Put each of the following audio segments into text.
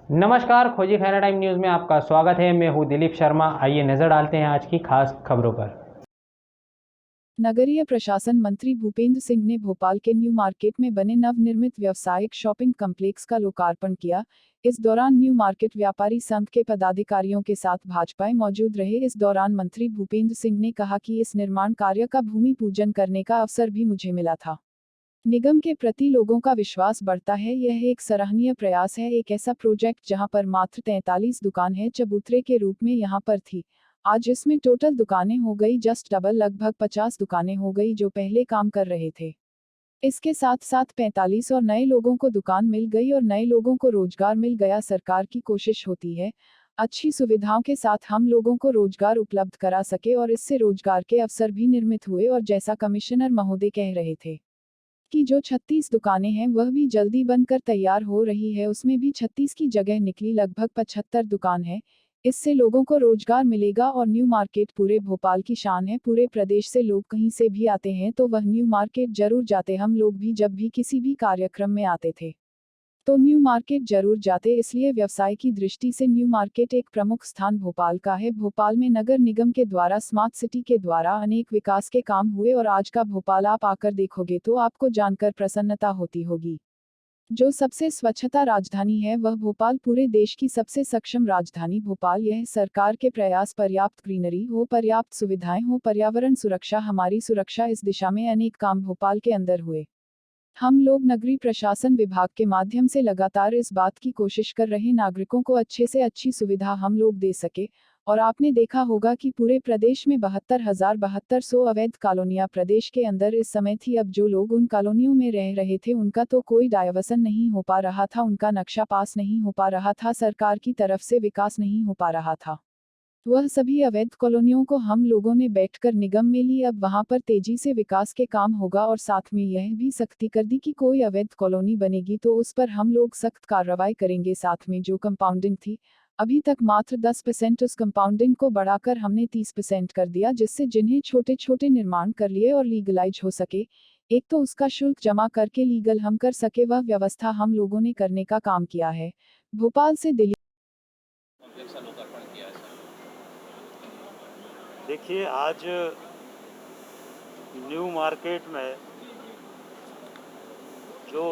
नमस्कार, खोजी Khaira time news में आपका स्वागत है। मैं हूं दिलीप शर्मा। आइए नज़र डालते हैं आज की खास खबरों पर। नगरीय प्रशासन मंत्री भूपेंद्र सिंह ने भोपाल के न्यू मार्केट में बने नवनिर्मित व्यावसायिक शॉपिंग कम्प्लेक्स का लोकार्पण किया। इस दौरान न्यू मार्केट व्यापारी संघ के पदाधिकारियों के साथ भाजपाई मौजूद रहे। इस दौरान मंत्री भूपेंद्र सिंह ने कहा कि इस निर्माण कार्य का भूमि पूजन करने का अवसर भी मुझे मिला था। निगम के प्रति लोगों का विश्वास बढ़ता है। यह एक सराहनीय प्रयास है। एक ऐसा प्रोजेक्ट जहां पर मात्र 43 दुकान है चबूतरे के रूप में यहां पर थी, आज इसमें टोटल दुकानें हो गई जस्ट डबल, लगभग 50 दुकानें हो गई जो पहले काम कर रहे थे। इसके साथ साथ 45 और नए लोगों को दुकान मिल गई और नए लोगों को रोजगार मिल गया। सरकार की कोशिश होती है अच्छी सुविधाओं के साथ हम लोगों को रोजगार उपलब्ध करा सके और इससे रोजगार के अवसर भी निर्मित हुए। और जैसा कमिश्नर महोदय कह रहे थे कि जो 36 दुकानें हैं वह भी जल्दी बनकर तैयार हो रही है, उसमें भी 36 की जगह निकली लगभग 75 दुकान है। इससे लोगों को रोजगार मिलेगा और न्यू मार्केट पूरे भोपाल की शान है। पूरे प्रदेश से लोग कहीं से भी आते हैं तो वह न्यू मार्केट जरूर जाते। हम लोग भी जब भी किसी भी कार्यक्रम में आते थे तो न्यू मार्केट जरूर जाते। इसलिए व्यवसाय की दृष्टि से न्यू मार्केट एक प्रमुख स्थान भोपाल का है। भोपाल में नगर निगम के द्वारा स्मार्ट सिटी के द्वारा अनेक विकास के काम हुए और आज का भोपाल आप आकर देखोगे तो आपको जानकर प्रसन्नता होती होगी। जो सबसे स्वच्छता राजधानी है वह भोपाल, पूरे देश की सबसे सक्षम राजधानी भोपाल। यह सरकार के प्रयास, पर्याप्त ग्रीनरी हो, पर्याप्त सुविधाएं हो, पर्यावरण सुरक्षा, हमारी सुरक्षा, इस दिशा में अनेक काम भोपाल के अंदर हुए। हम लोग नगरीय प्रशासन विभाग के माध्यम से लगातार इस बात की कोशिश कर रहे नागरिकों को अच्छे से अच्छी सुविधा हम लोग दे सके। और आपने देखा होगा कि पूरे प्रदेश में 72,100 अवैध कॉलोनियां प्रदेश के अंदर इस समय थी। अब जो लोग उन कॉलोनियों में रह रहे थे उनका तो कोई डायवर्सन नहीं हो पा रहा था, उनका नक्शा पास नहीं हो पा रहा था, सरकार की तरफ से विकास नहीं हो पा रहा था। वह सभी अवैध कॉलोनियों को हम लोगों ने बैठकर निगम में ली। अब वहां पर तेजी से विकास के काम होगा और साथ में यह भी सख्ती कर दी कि कोई अवैध कॉलोनी बनेगी तो उस पर हम लोग सख्त कार्रवाई करेंगे। साथ में जो कंपाउंडिंग थी अभी तक मात्र 10%, उस कंपाउंडिंग को बढ़ाकर हमने 30% कर दिया, जिससे जिन्हें छोटे छोटे निर्माण कर लिए और लीगलाइज हो सके, एक तो उसका शुल्क जमा करके लीगल हम कर सके, वह व्यवस्था हम लोगों ने करने का काम किया है। भोपाल से दिल्ली। देखिए, आज न्यू मार्केट में जो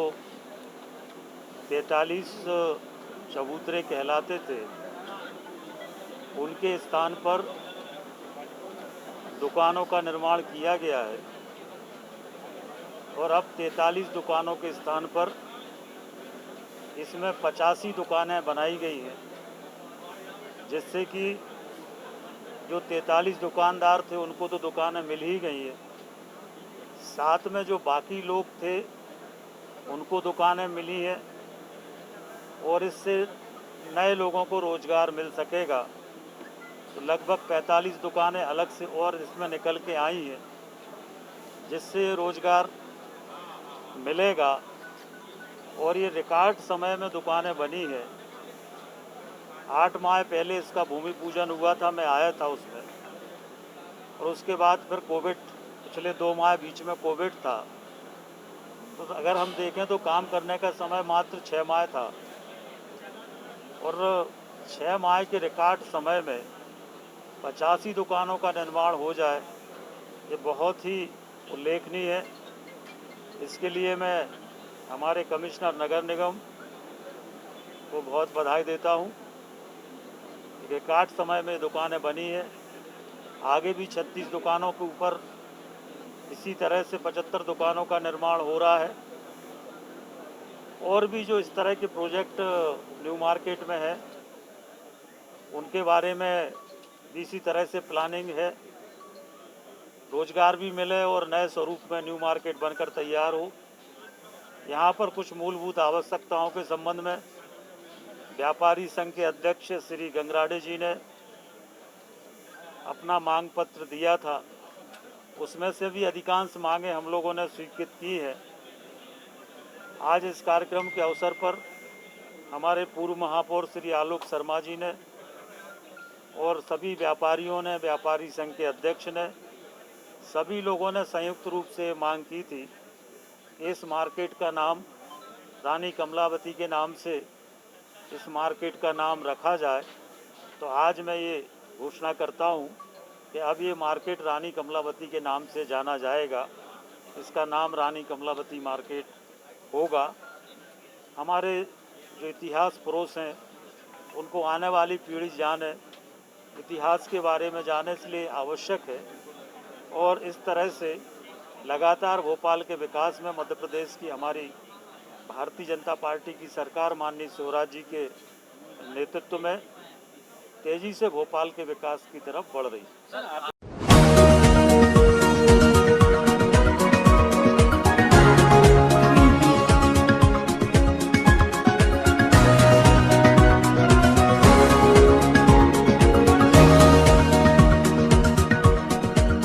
43 चबूतरे कहलाते थे उनके स्थान पर दुकानों का निर्माण किया गया है और अब 43 दुकानों के स्थान पर इसमें 85 दुकानें बनाई गई हैं, जिससे कि जो 43 दुकानदार थे उनको तो दुकानें मिल ही गई हैं, साथ में जो बाकी लोग थे उनको दुकानें मिली हैं और इससे नए लोगों को रोज़गार मिल सकेगा। तो लगभग 45 दुकानें अलग से और इसमें निकल के आई हैं, जिससे रोज़गार मिलेगा और ये रिकॉर्ड समय में दुकानें बनी है। 8 माह पहले इसका भूमि पूजन हुआ था, मैं आया था उसमें, और उसके बाद फिर कोविड, पिछले 2 माह बीच में कोविड था। तो अगर हम देखें तो काम करने का समय मात्र 6 माह था और 6 माह के रिकॉर्ड समय में 85 दुकानों का निर्माण हो जाए, ये बहुत ही उल्लेखनीय है। इसके लिए मैं हमारे कमिश्नर नगर निगम को बहुत बधाई देता हूँ। रिकॉर्ड समय में दुकानें बनी है। आगे भी 36 दुकानों के ऊपर इसी तरह से 75 दुकानों का निर्माण हो रहा है और भी जो इस तरह के प्रोजेक्ट न्यू मार्केट में है उनके बारे में भी इसी तरह से प्लानिंग है। रोजगार भी मिले और नए स्वरूप में न्यू मार्केट बनकर तैयार हो। यहाँ पर कुछ मूलभूत आवश्यकताओं के संबंध में व्यापारी संघ के अध्यक्ष श्री गंगराडे जी ने अपना मांग पत्र दिया था, उसमें से भी अधिकांश मांगें हम लोगों ने स्वीकृत की है। आज इस कार्यक्रम के अवसर पर हमारे पूर्व महापौर श्री आलोक शर्मा जी ने और सभी व्यापारियों ने, व्यापारी संघ के अध्यक्ष ने, सभी लोगों ने संयुक्त रूप से मांग की थी कि इस मार्केट का नाम रानी कमलावती के नाम से इस मार्केट का नाम रखा जाए, तो आज मैं ये घोषणा करता हूँ कि अब ये मार्केट रानी कमलावती के नाम से जाना जाएगा। इसका नाम रानी कमलावती मार्केट होगा। हमारे जो इतिहास पुरुष हैं उनको आने वाली पीढ़ी जाने, इतिहास के बारे में जानने इसलिए आवश्यक है। और इस तरह से लगातार भोपाल के विकास में मध्य प्रदेश की हमारी भारतीय जनता पार्टी की सरकार माननीय शिवराज जी के नेतृत्व में तेज़ी से भोपाल के विकास की तरफ बढ़ रही है।